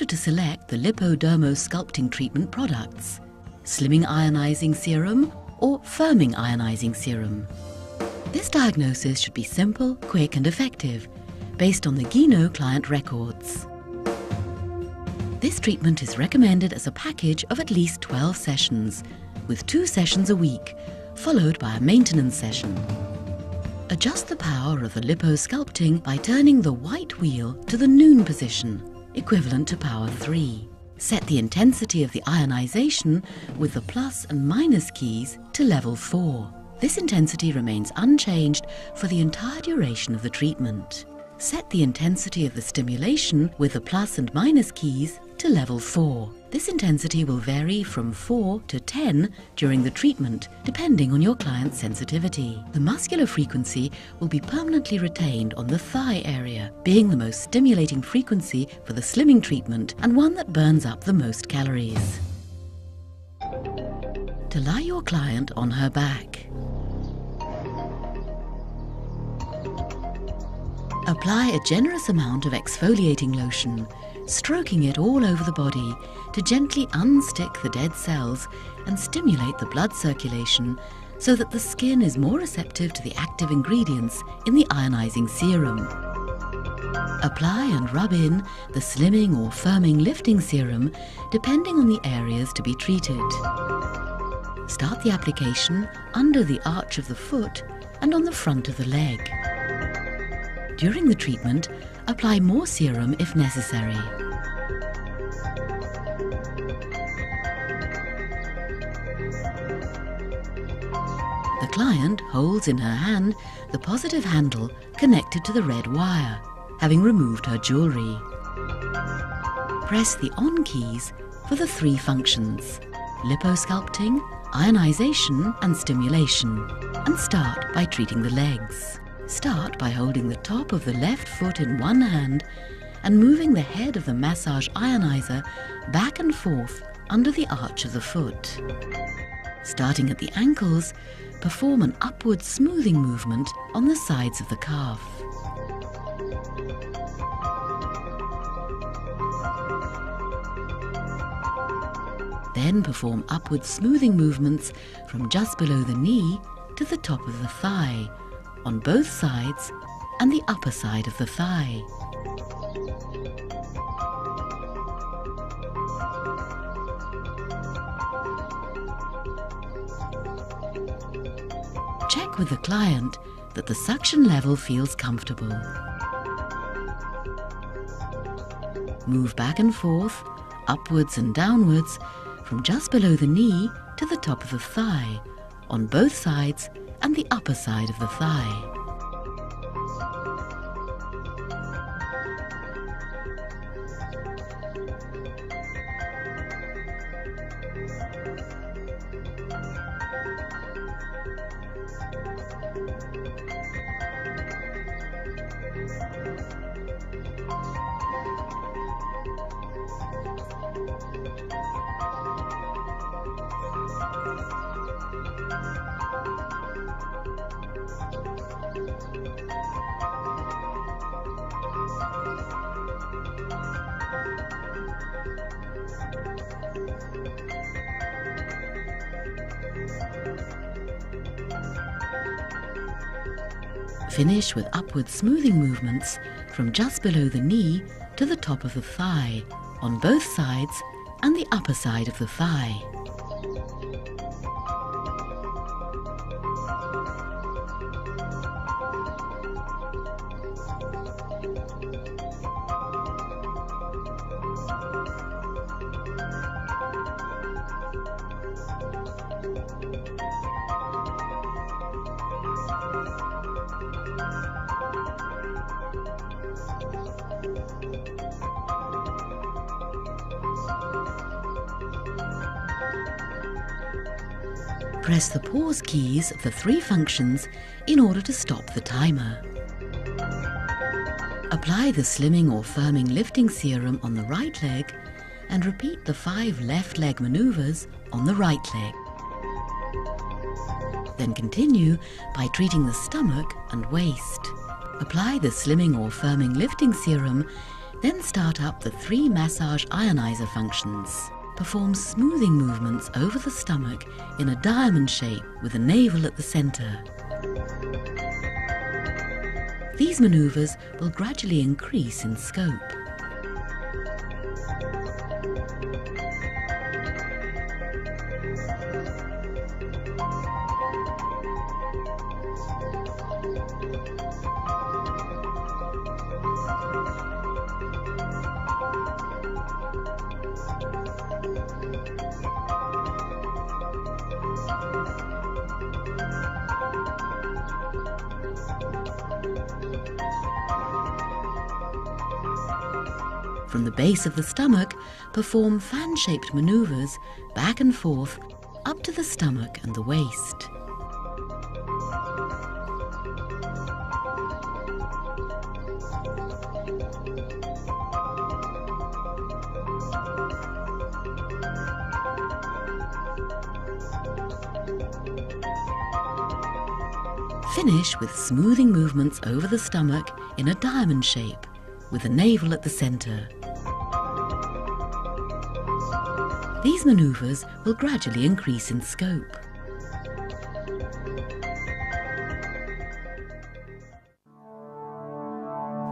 to select the lipodermo-sculpting treatment products: slimming ionizing serum or firming ionizing serum. This diagnosis should be simple, quick and effective, based on the Gino client records. This treatment is recommended as a package of at least 12 sessions, with 2 sessions a week, followed by a maintenance session. Adjust the power of the liposculpting by turning the white wheel to the noon position, equivalent to power 3. Set the intensity of the ionization with the plus and minus keys to level 4. This intensity remains unchanged for the entire duration of the treatment. Set the intensity of the stimulation with the plus and minus keys to level 4. This intensity will vary from 4 to 10 during the treatment, depending on your client's sensitivity. The muscular frequency will be permanently retained on the thigh area, being the most stimulating frequency for the slimming treatment and one that burns up the most calories. To lie your client on her back. Apply a generous amount of exfoliating lotion, stroking it all over the body to gently unstick the dead cells and stimulate the blood circulation so that the skin is more receptive to the active ingredients in the ionizing serum. Apply and rub in the slimming or firming lifting serum depending on the areas to be treated. Start the application under the arch of the foot and on the front of the leg. During the treatment, apply more serum if necessary. The client holds in her hand the positive handle connected to the red wire, having removed her jewelry. Press the on keys for the 3 functions: liposculpting, ionization and stimulation, and start by treating the legs. Start by holding the top of the left foot in one hand and moving the head of the massage ionizer back and forth under the arch of the foot. Starting at the ankles, perform an upward smoothing movement on the sides of the calf. Then perform upward smoothing movements from just below the knee to the top of the thigh, on both sides and the upper side of the thigh. Check with the client that the suction level feels comfortable. Move back and forth, upwards and downwards, from just below the knee to the top of the thigh, on both sides and the upper side of the thigh. Finish with upward smoothing movements from just below the knee to the top of the thigh, on both sides and the upper side of the thigh. Press the pause keys of the 3 functions in order to stop the timer. Apply the slimming or firming lifting serum on the right leg and repeat the 5 left leg maneuvers on the right leg. Then continue by treating the stomach and waist. Apply the slimming or firming lifting serum Then start up the 3 massage ionizer functions. Perform smoothing movements over the stomach in a diamond shape with the navel at the center. These maneuvers will gradually increase in scope. From the base of the stomach, perform fan-shaped maneuvers back and forth up to the stomach and the waist. Finish with smoothing movements over the stomach in a diamond shape with the navel at the center. These maneuvers will gradually increase in scope.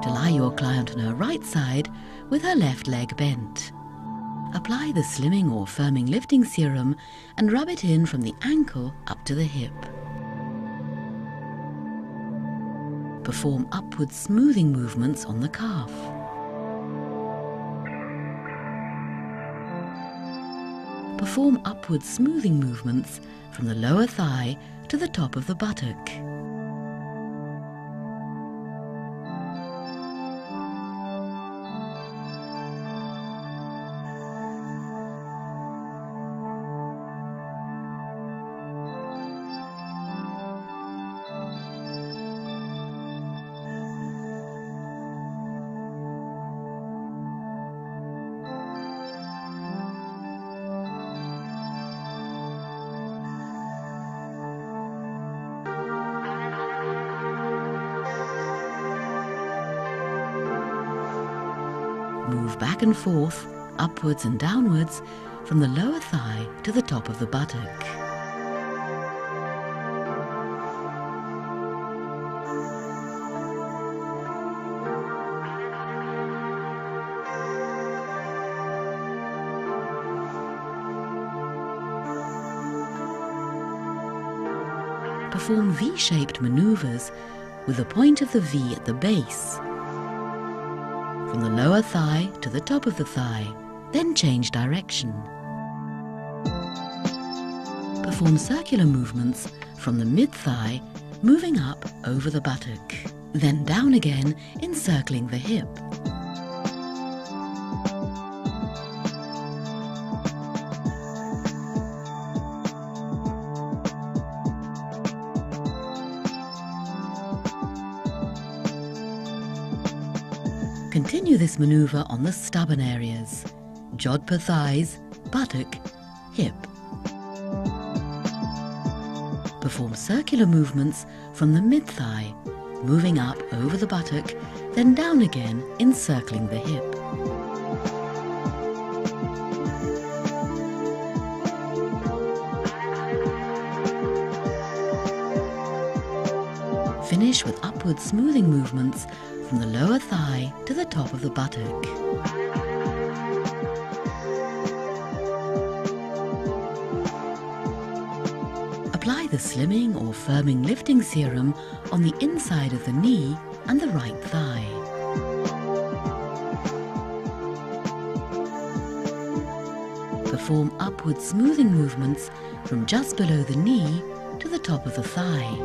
To lie your client on her right side with her left leg bent. Apply the slimming or firming lifting serum and rub it in from the ankle up to the hip. Perform upward smoothing movements on the calf. Perform upward smoothing movements from the lower thigh to the top of the buttock. Move back and forth, upwards and downwards, from the lower thigh to the top of the buttock. Perform V-shaped maneuvers with the point of the V at the base. From the lower thigh to the top of the thigh, then change direction. Perform circular movements from the mid-thigh, moving up over the buttock, then down again, encircling the hip. Continue this maneuver on the stubborn areas, jodhpur thighs, buttock, hip. Perform circular movements from the mid-thigh, moving up over the buttock, then down again, encircling the hip. Finish with upward smoothing movements from the lower thigh to the top of the buttock. Apply the slimming or firming lifting serum on the inside of the knee and the right thigh. Perform upward smoothing movements from just below the knee to the top of the thigh.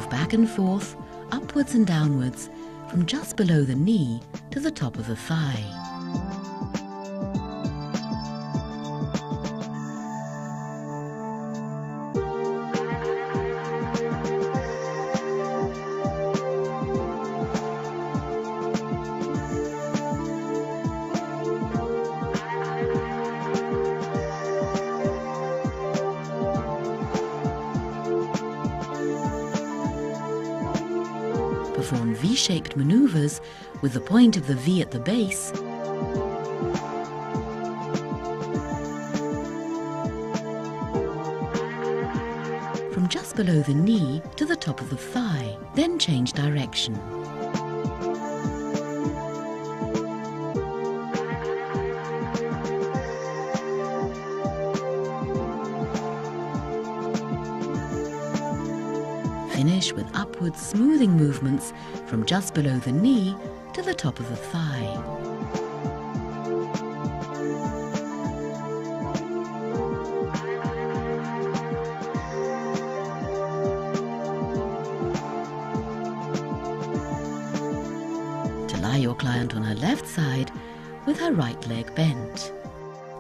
Back and forth, upwards and downwards, from just below the knee to the top of the thigh. perform V-shaped maneuvers with the point of the V at the base, from just below the knee to the top of the thigh, then change direction. Finish with upward smoothing movements from just below the knee to the top of the thigh. To lie your client on her left side with her right leg bent.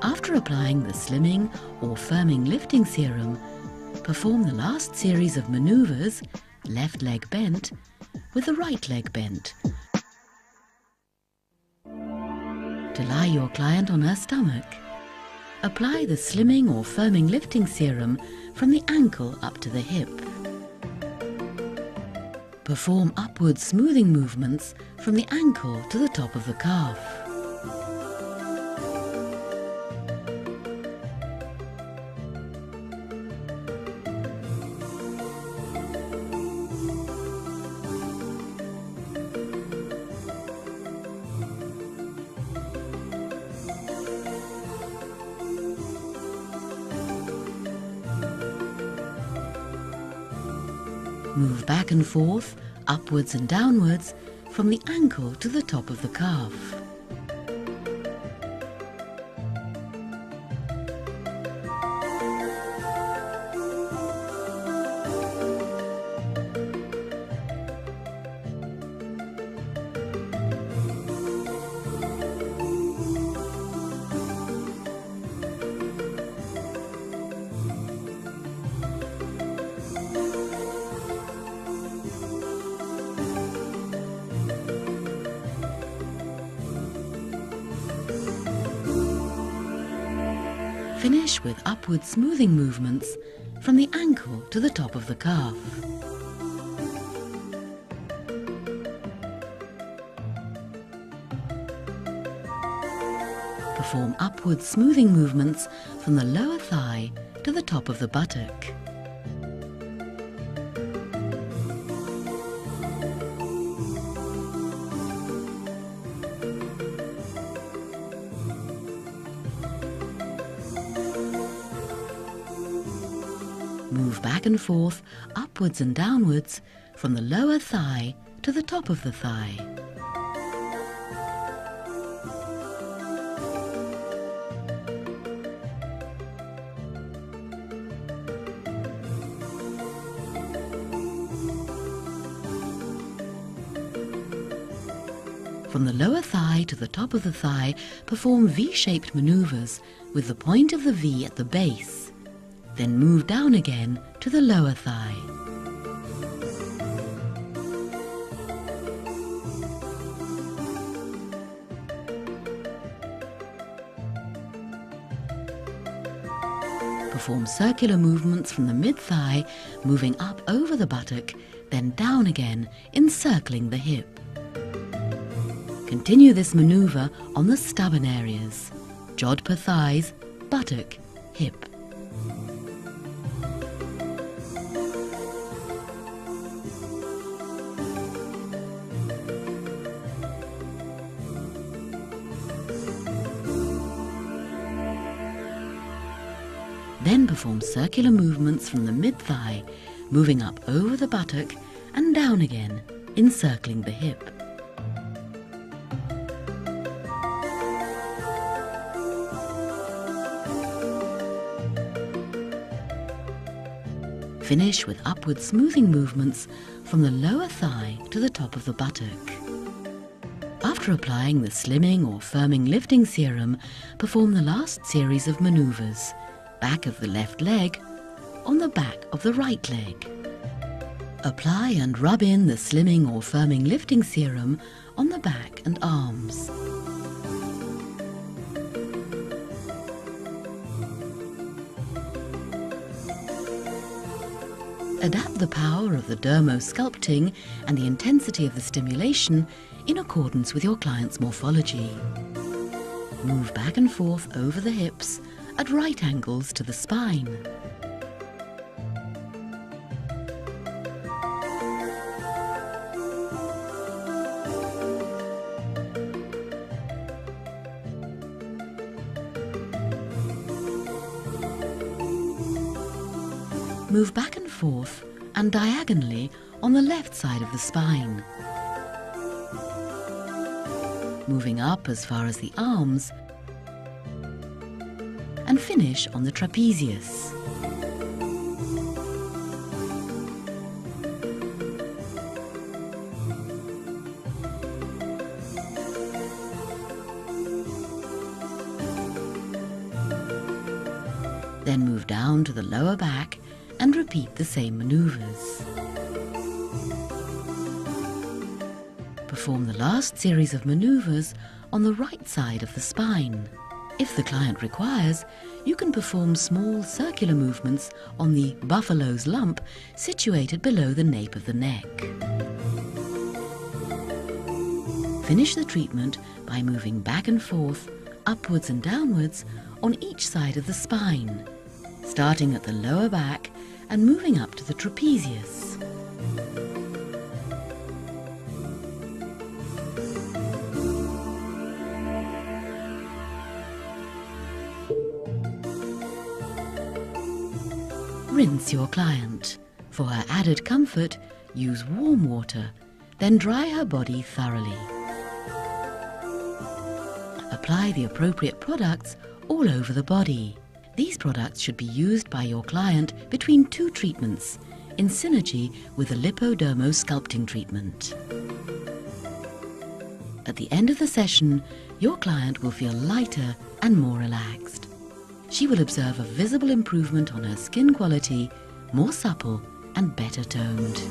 After applying the slimming or firming lifting serum, perform the last series of maneuvers, left leg bent, with the right leg bent. To lie your client on her stomach, apply the slimming or firming lifting serum from the ankle up to the hip. Perform upward smoothing movements from the ankle to the top of the calf. Move back and forth, upwards and downwards, from the ankle to the top of the calf. Finish with upward smoothing movements from the ankle to the top of the calf. Perform upward smoothing movements from the lower thigh to the top of the buttock. Move back and forth, upwards and downwards, from the lower thigh to the top of the thigh. From the lower thigh to the top of the thigh, perform V-shaped maneuvers with the point of the V at the base. Then move down again to the lower thigh. Perform circular movements from the mid-thigh, moving up over the buttock, then down again, encircling the hip. Continue this maneuver on the stubborn areas: jodhpur thighs, buttock, hip. Then perform circular movements from the mid-thigh, moving up over the buttock and down again, encircling the hip. Finish with upward smoothing movements from the lower thigh to the top of the buttock. After applying the slimming or firming lifting serum, perform the last series of maneuvers: back of the left leg on the back of the right leg. Apply and rub in the slimming or firming lifting serum on the back and arms. Adapt the power of the dermo-sculpting and the intensity of the stimulation in accordance with your client's morphology. Move back and forth over the hips at right angles to the spine. Move back and forth and diagonally on the left side of the spine. Moving up as far as the arms and finish on the trapezius. Then move down to the lower back and repeat the same maneuvers. Perform the last series of maneuvers on the right side of the spine. If the client requires, you can perform small circular movements on the buffalo's lump situated below the nape of the neck. Finish the treatment by moving back and forth, upwards and downwards on each side of the spine, starting at the lower back and moving up to the trapezius. Rinse your client. For her added comfort, use warm water, then dry her body thoroughly. Apply the appropriate products all over the body. These products should be used by your client between 2 treatments, in synergy with the lipodermo-sculpting treatment. At the end of the session, your client will feel lighter and more relaxed. She will observe a visible improvement on her skin quality, more supple and better toned.